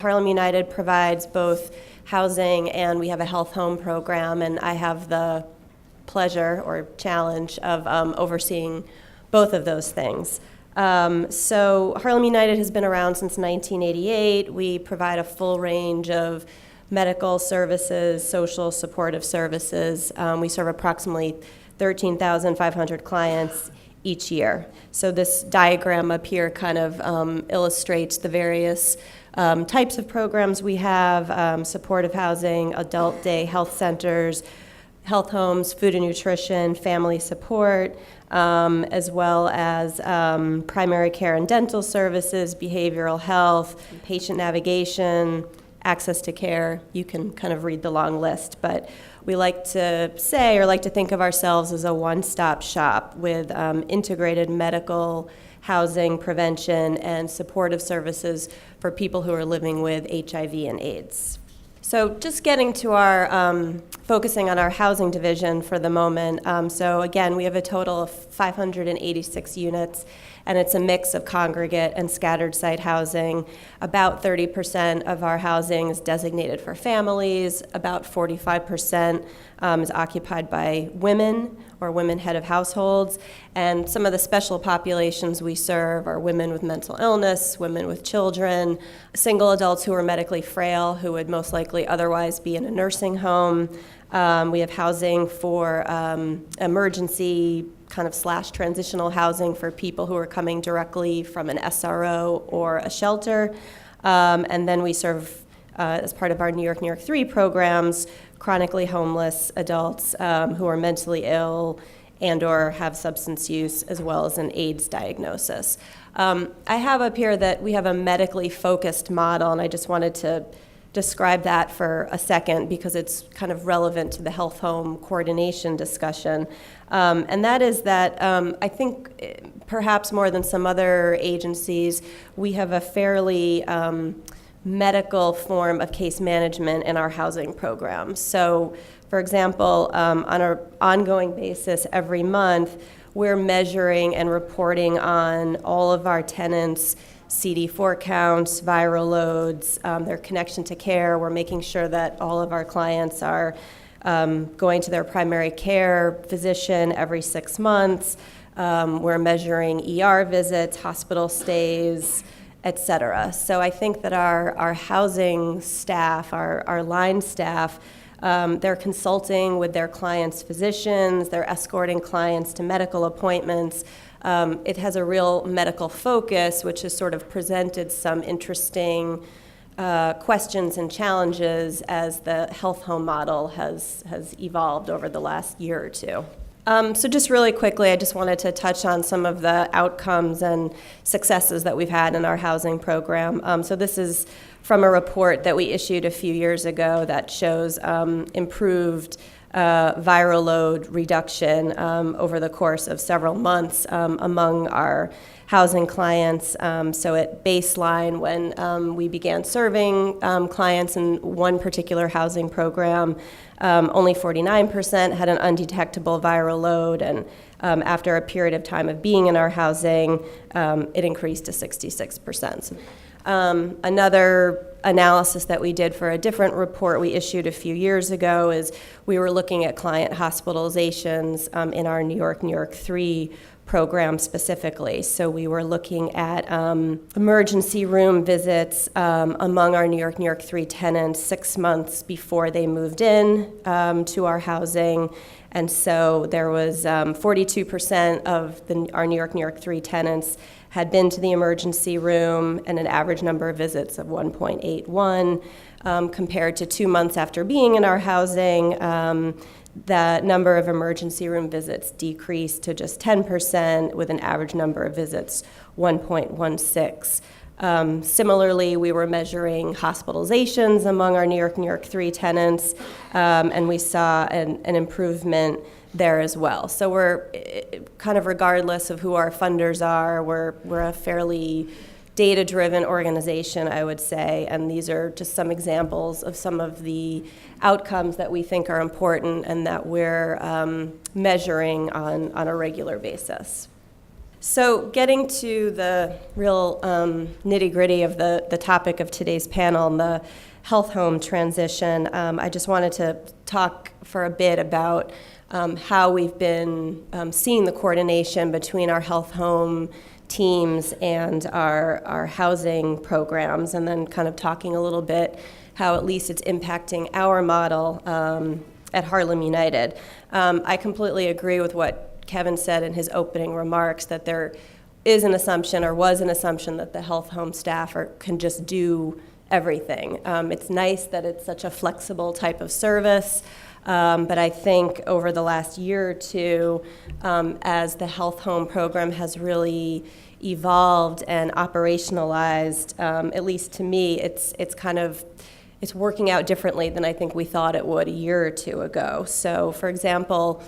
Harlem United provides both housing and we have a health home program, and I have the pleasure or challenge of overseeing both of those things. So Harlem United has been around since 1988. We provide a full range of medical services, social supportive services. We serve approximately 13,500 clients each year. So this diagram up here kind of illustrates the various types of programs we have: supportive housing, adult day health centers, health homes, food and nutrition, family support, as well as primary care and dental services, behavioral health, patient navigation, access to care. You can kind of read the long list, but we like to say or like to think of ourselves as a one-stop shop with integrated medical, housing, prevention, and supportive services for people who are living with HIV and AIDS. So just getting to our, focusing on our housing division for the moment. So again, we have a total of 586 units, and it's a mix of congregate and scattered site housing. About 30% of our housing is designated for families. About 45% is occupied by women or women head of households. And some of the special populations we serve are women with mental illness, women with children, single adults who are medically frail, who would most likely otherwise be in a nursing home. We have housing for emergency kind of / transitional housing for people who are coming directly from an SRO or a shelter. And then we serve, as part of our New York 3 programs, chronically homeless adults who are mentally ill and or have substance use, as well as an AIDS diagnosis. I have up here that we have a medically focused model, and I just wanted to describe that for a second because it's kind of relevant to the health home coordination discussion. And that is that I think perhaps more than some other agencies, we have a fairly medical form of case management in our housing programs. So, for example, on an ongoing basis every month, we're measuring and reporting on all of our tenants' CD4 counts, viral loads, their connection to care. We're making sure that all of our clients are going to their primary care physician every 6 months. We're measuring ER visits, hospital stays, et cetera. So I think that our housing staff, our line staff, they're consulting with their clients' physicians, they're escorting clients to medical appointments. It has a real medical focus, which has sort of presented some interesting questions and challenges as the health home model has evolved over the last year or two. So just really quickly, I just wanted to touch on some of the outcomes and successes that we've had in our housing program. So this is from a report that we issued a few years ago that shows improved viral load reduction over the course of several months among our housing clients. So at baseline, when we began serving clients in one particular housing program, only 49% had an undetectable viral load, and after a period of time of being in our housing, it increased to 66%. Another analysis that we did for a different report we issued a few years ago is we were looking at client hospitalizations in our New York 3 program specifically. So we were looking at emergency room visits among our New York 3 tenants 6 months before they moved in to our housing. And so there was 42% of our New York 3 tenants had been to the emergency room, and an average number of visits of 1.81, compared to 2 months after being in our housing. The number of emergency room visits decreased to just 10%, with an average number of visits 1.16. Similarly, we were measuring hospitalizations among our New York 3 tenants, and we saw an improvement there as well. So we're kind of, regardless of who our funders are, we're a fairly data-driven organization, I would say, and these are just some examples of some of the outcomes that we think are important and that we're measuring on a regular basis. So getting to the real nitty-gritty of the topic of today's panel, and the health home transition, I just wanted to talk for a bit about how we've been seeing the coordination between our health home teams and our housing programs, and then kind of talking a little bit how at least it's impacting our model at Harlem United. I completely agree with what Kevin said in his opening remarks, that there is an assumption, or was an assumption, that the health home staff can just do everything. It's nice that it's such a flexible type of service, but I think over the last year or two, as the health home program has really evolved and operationalized, at least to me, it's working out differently than I think we thought it would a year or two ago. So, for example,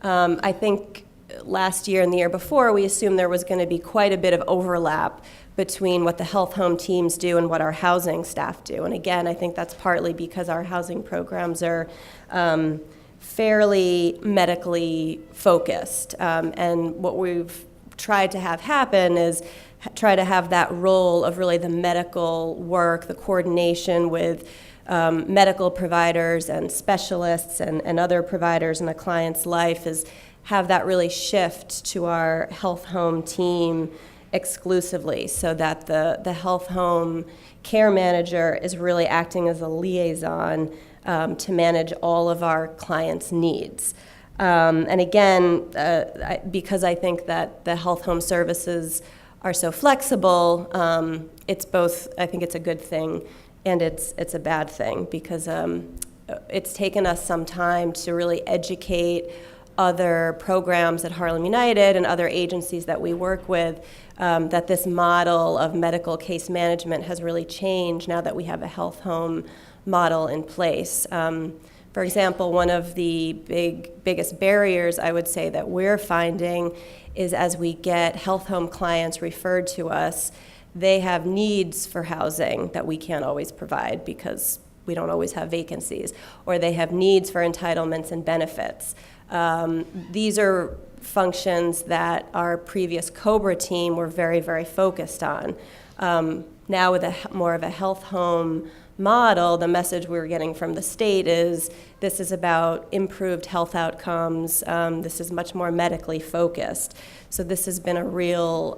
I think last year and the year before, we assumed there was going to be quite a bit of overlap between what the health home teams do and what our housing staff do. And again, I think that's partly because our housing programs are fairly medically focused. And what we've tried to have happen is try to have that role of really the medical work, the coordination with medical providers and specialists and other providers in a client's life, is have that really shift to our health home team exclusively, so that the health home care manager is really acting as a liaison to manage all of our clients' needs. And again, because I think that the health home services are so flexible, it's both, I think it's a good thing and it's a bad thing, because it's taken us some time to really educate other programs at Harlem United and other agencies that we work with, that this model of medical case management has really changed now that we have a health home model in place. For example, one of the biggest barriers I would say that we're finding is, as we get health home clients referred to us, they have needs for housing that we can't always provide because we don't always have vacancies, or they have needs for entitlements and benefits. These are functions that our previous COBRA team were very, very focused on. Now with more of a health home model, the message we were getting from the state is this is about improved health outcomes. This is much more medically focused. So this has been a real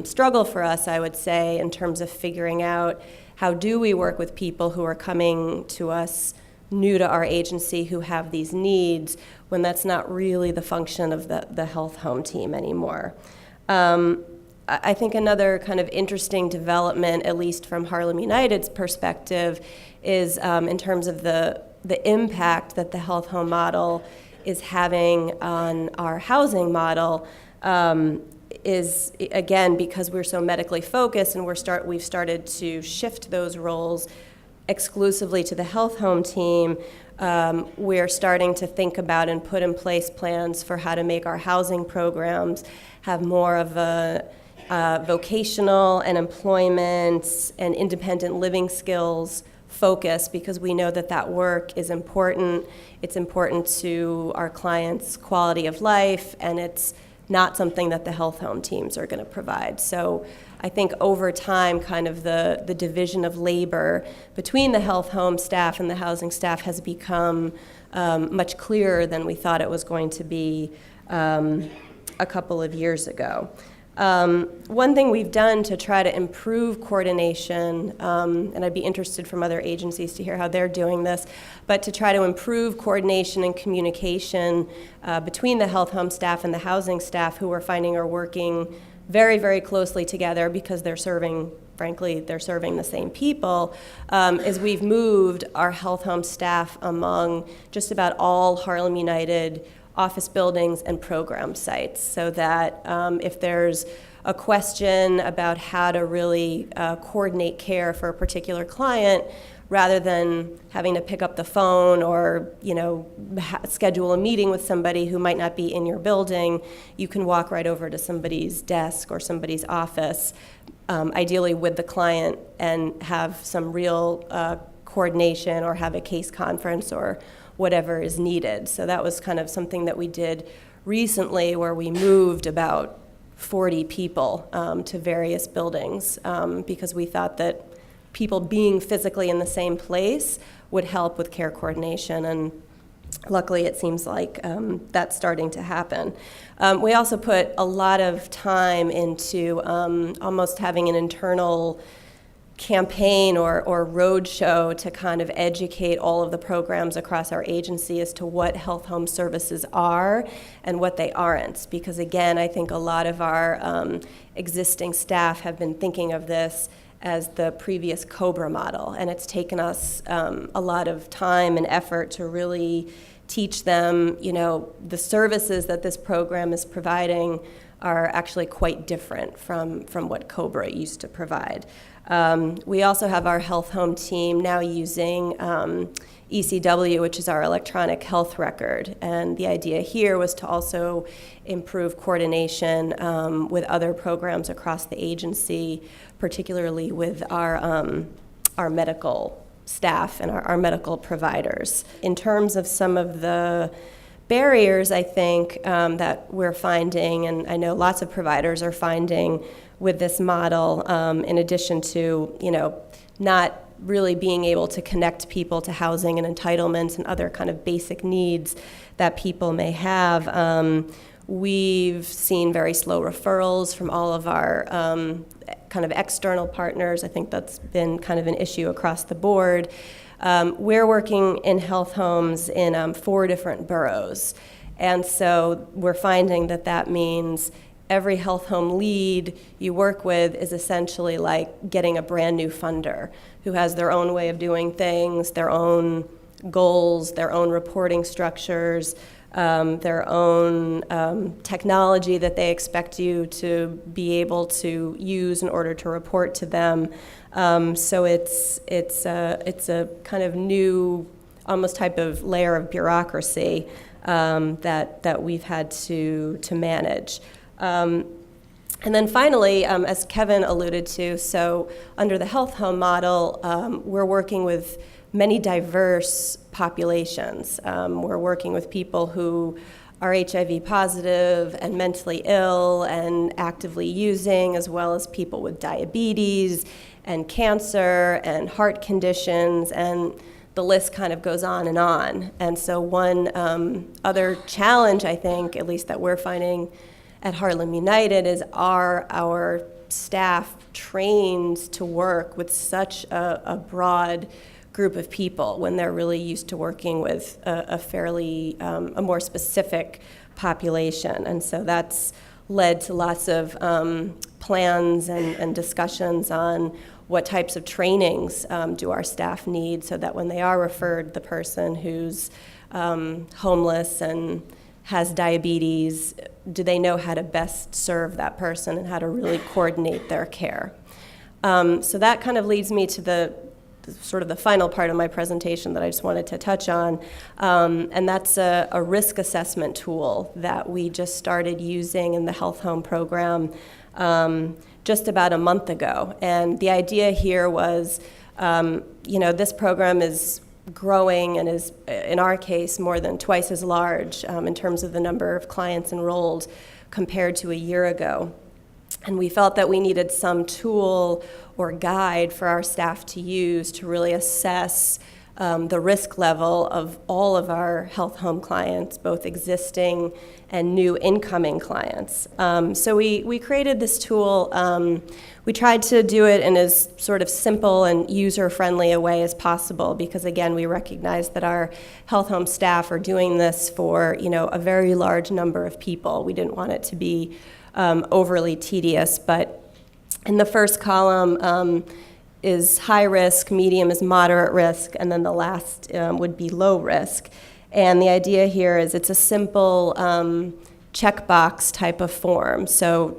struggle for us, I would say, in terms of figuring out how do we work with people who are coming to us new to our agency who have these needs, when that's not really the function of the health home team anymore. I think another kind of interesting development, at least from Harlem United's perspective, is in terms of the impact that the health home model is having on our housing model, is, again, because we're so medically focused and we've started to shift those roles exclusively to the health home team. We're starting to think about and put in place plans for how to make our housing programs have more of a vocational and employment and independent living skills focus, because we know that work is important. It's important to our clients' quality of life, and it's not something that the health home teams are going to provide. So I think over time, kind of the division of labor between the health home staff and the housing staff has become much clearer than we thought it was going to be a couple of years ago. One thing we've done to try to improve coordination, and I'd be interested from other agencies to hear how they're doing this, but to try to improve coordination and communication between the health home staff and the housing staff, who we're finding are working very, very closely together because they're serving the same people, is we've moved our health home staff among just about all Harlem United office buildings and program sites, so that if there's a question about how to really coordinate care for a particular client, rather than having to pick up the phone or schedule a meeting with somebody who might not be in your building, you can walk right over to somebody's desk or somebody's office, ideally with the client, and have some real coordination, or have a case conference or whatever is needed. So that was kind of something that we did recently, where we moved about 40 people to various buildings because we thought that people being physically in the same place would help with care coordination, and luckily it seems like that's starting to happen. We also put a lot of time into almost having an internal campaign or road show to kind of educate all of the programs across our agency as to what health home services are and what they aren't. Because again, I think a lot of our existing staff have been thinking of this as the previous COBRA model, and it's taken us a lot of time and effort to really teach them, the services that this program is providing are actually quite different from what COBRA used to provide. We also have our health home team now using ECW, which is our electronic health record. And the idea here was to also improve coordination with other programs across the agency, particularly with our medical staff and our medical providers. In terms of some of the barriers, I think, that we're finding, and I know lots of providers are finding with this model, in addition to, not really being able to connect people to housing and entitlements and other kind of basic needs that people may have. We've seen very slow referrals from all of our kind of external partners. I think that's been kind of an issue across the board. We're working in health homes in 4 different boroughs. And so we're finding that means every health home lead you work with is essentially like getting a brand new funder who has their own way of doing things, their own goals, their own reporting structures, their own technology that they expect you to be able to use in order to report to them. So it's a kind of new, almost type of layer of bureaucracy that we've had to manage. And then finally, as Kevin alluded to, so under the health home model, we're working with many diverse populations. We're working with people who are HIV positive and mentally ill and actively using, as well as people with diabetes and cancer and heart conditions, and the list kind of goes on and on. And so one other challenge, I think, at least that we're finding at Harlem United, is are our staff trained to work with such a broad group of people when they're really used to working with a fairly, a more specific population. And so that's led to lots of plans and discussions on what types of trainings do our staff need so that when they are referred the person who's homeless and has diabetes, do they know how to best serve that person and how to really coordinate their care? So that kind of leads me to the sort of the final part of my presentation that I just wanted to touch on, and that's a risk assessment tool that we just started using in the health home program just about a month ago. And the idea here was, this program is growing and is, in our case, more than twice as large in terms of the number of clients enrolled compared to a year ago. And we felt that we needed some tool or guide for our staff to use to really assess the risk level of all of our health home clients, both existing and new incoming clients. So we created this tool. We tried to do it in as sort of simple and user-friendly a way as possible because, again, we recognize that our health home staff are doing this for, a very large number of people. We didn't want it to be overly tedious, but in the first column is high risk, medium is moderate risk, and then the last would be low risk. And the idea here is it's a simple checkbox type of form. So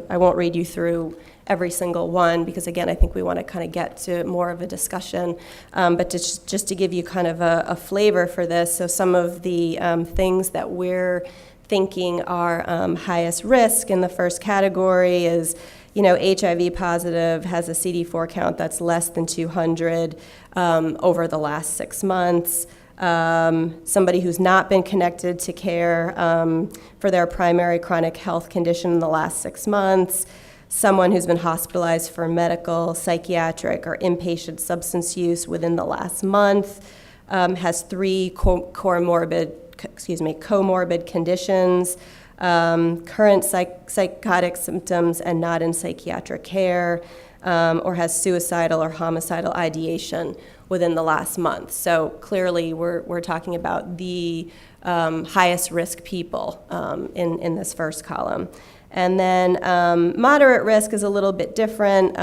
I won't read you through every single one because, again, I think we want to kind of get to more of a discussion, but just to give you kind of a flavor for this. So some of the things that we're thinking are highest risk in the first category is, HIV positive, has a CD4 count that's less than 200 over the last 6 months, somebody who's not been connected to care for their primary chronic health condition in the last 6 months, someone who's been hospitalized for medical, psychiatric, or inpatient substance use within the last month, has 3 comorbid conditions, current psychotic symptoms and not in psychiatric care, or has suicidal or homicidal ideation within the last month. So clearly we're talking about the highest risk people in this first column. And then moderate risk is a little bit different.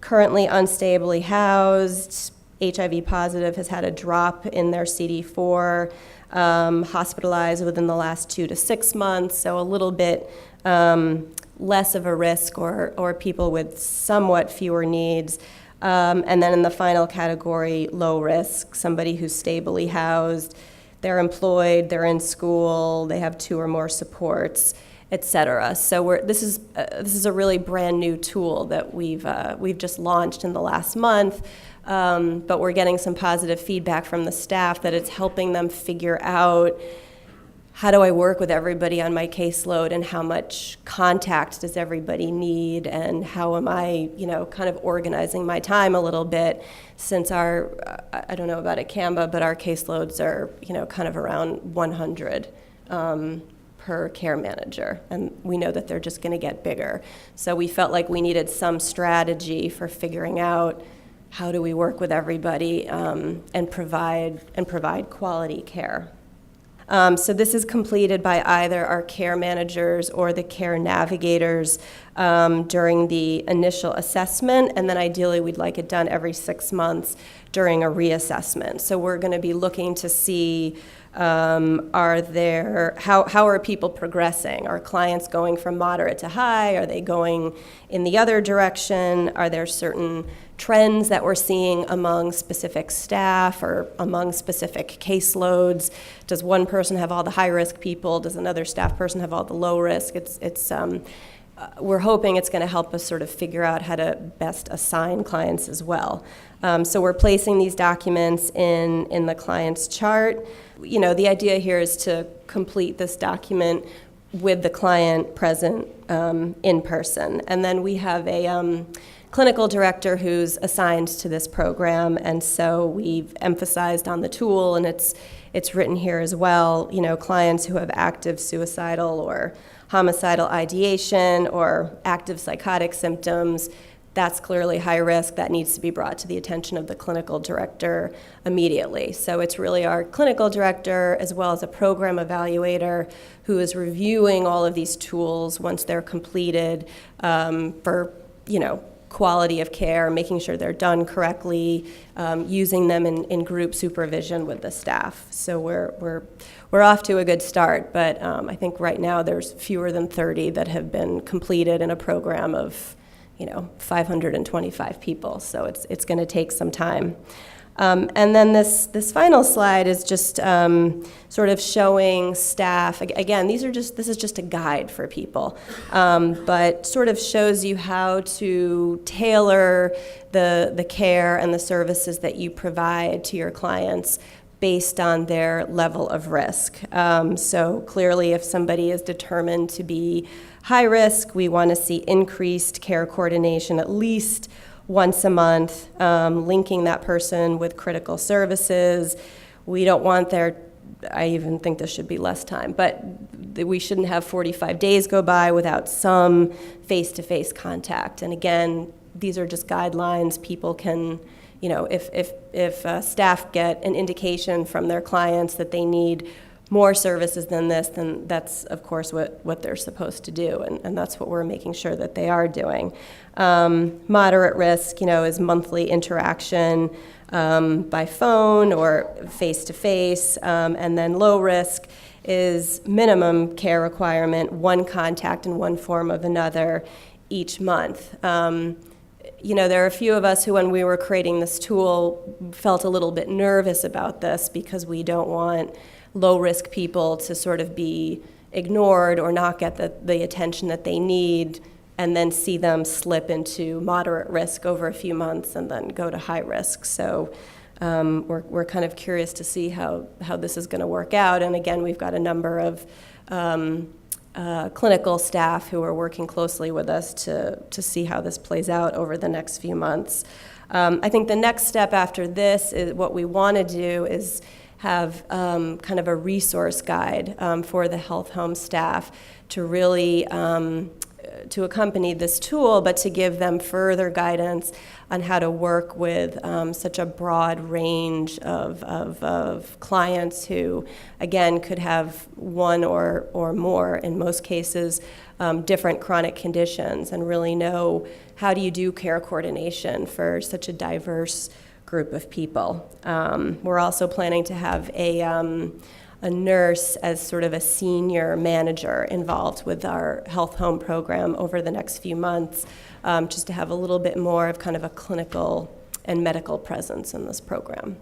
Currently unstably housed, HIV positive, has had a drop in their CD4, hospitalized within the last 2 to 6 months, so a little bit less of a risk, or people with somewhat fewer needs. And then in the final category, low risk, somebody who's stably housed, they're employed, they're in school, they have 2 or more supports, et cetera. So this is a really brand new tool that we've just launched in the last month. But we're getting some positive feedback from the staff that it's helping them figure out, how do I work with everybody on my caseload, and how much contact does everybody need, and how am I, kind of organizing my time a little bit, since I don't know about Acamba, but our caseloads are, kind of around 100 per care manager, and we know that they're just going to get bigger. So we felt like we needed some strategy for figuring out how do we work with everybody and provide quality care. So this is completed by either our care managers or the care navigators during the initial assessment, and then ideally we'd like it done every 6 months during a reassessment. So we're going to be looking to see how are people progressing? Are clients going from moderate to high? Are they going in the other direction? Are there certain trends that we're seeing among specific staff or among specific caseloads? Does one person have all the high-risk people? Does another staff person have all the low risk? We're hoping it's going to help us sort of figure out how to best assign clients as well. So we're placing these documents in the client's chart. The idea here is to complete this document with the client present in person. And then we have a clinical director who's assigned to this program, and so we've emphasized on the tool, and it's written here as well, clients who have active suicidal or homicidal ideation or active psychotic symptoms, that's clearly high risk. That needs to be brought to the attention of the clinical director immediately. So it's really our clinical director as well as a program evaluator who is reviewing all of these tools once they're completed for, quality of care, making sure they're done correctly, using them in group supervision with the staff. So we're off to a good start, but I think right now there's fewer than 30 that have been completed in a program of 525 people. So it's going to take some time. And then this final slide is just sort of showing staff. Again, this is just a guide for people, but sort of shows you how to tailor the care and the services that you provide to your clients based on their level of risk. So clearly, if somebody is determined to be high risk, we want to see increased care coordination at least once a month, linking that person with critical services. We don't want I even think this should be less time, but we shouldn't have 45 days go by without some face-to-face contact. And again, these are just guidelines. People can, if staff get an indication from their clients that they need more services than this, then that's, of course, what they're supposed to do, and that's what we're making sure that they are doing. Moderate risk, is monthly interaction by phone or face-to-face, and then low risk is minimum care requirement, one contact in one form of another each month. There are a few of us who, when we were creating this tool, felt a little bit nervous about this because we don't want low-risk people to sort of be ignored or not get the attention that they need, and then see them slip into moderate risk over a few months and then go to high risk. So we're kind of curious to see how this is going to work out. And again, we've got a number of clinical staff who are working closely with us to see how this plays out over the next few months. I think the next step after this is what we want to do is have kind of a resource guide for the health home staff to really to accompany this tool, but to give them further guidance on how to work with such a broad range of clients who, again, could have one or more, in most cases, different chronic conditions, and really know how do you do care coordination for such a diverse group of people. We're also planning to have a nurse as sort of a senior manager involved with our health home program over the next few months, just to have a little bit more of kind of a clinical and medical presence in this program.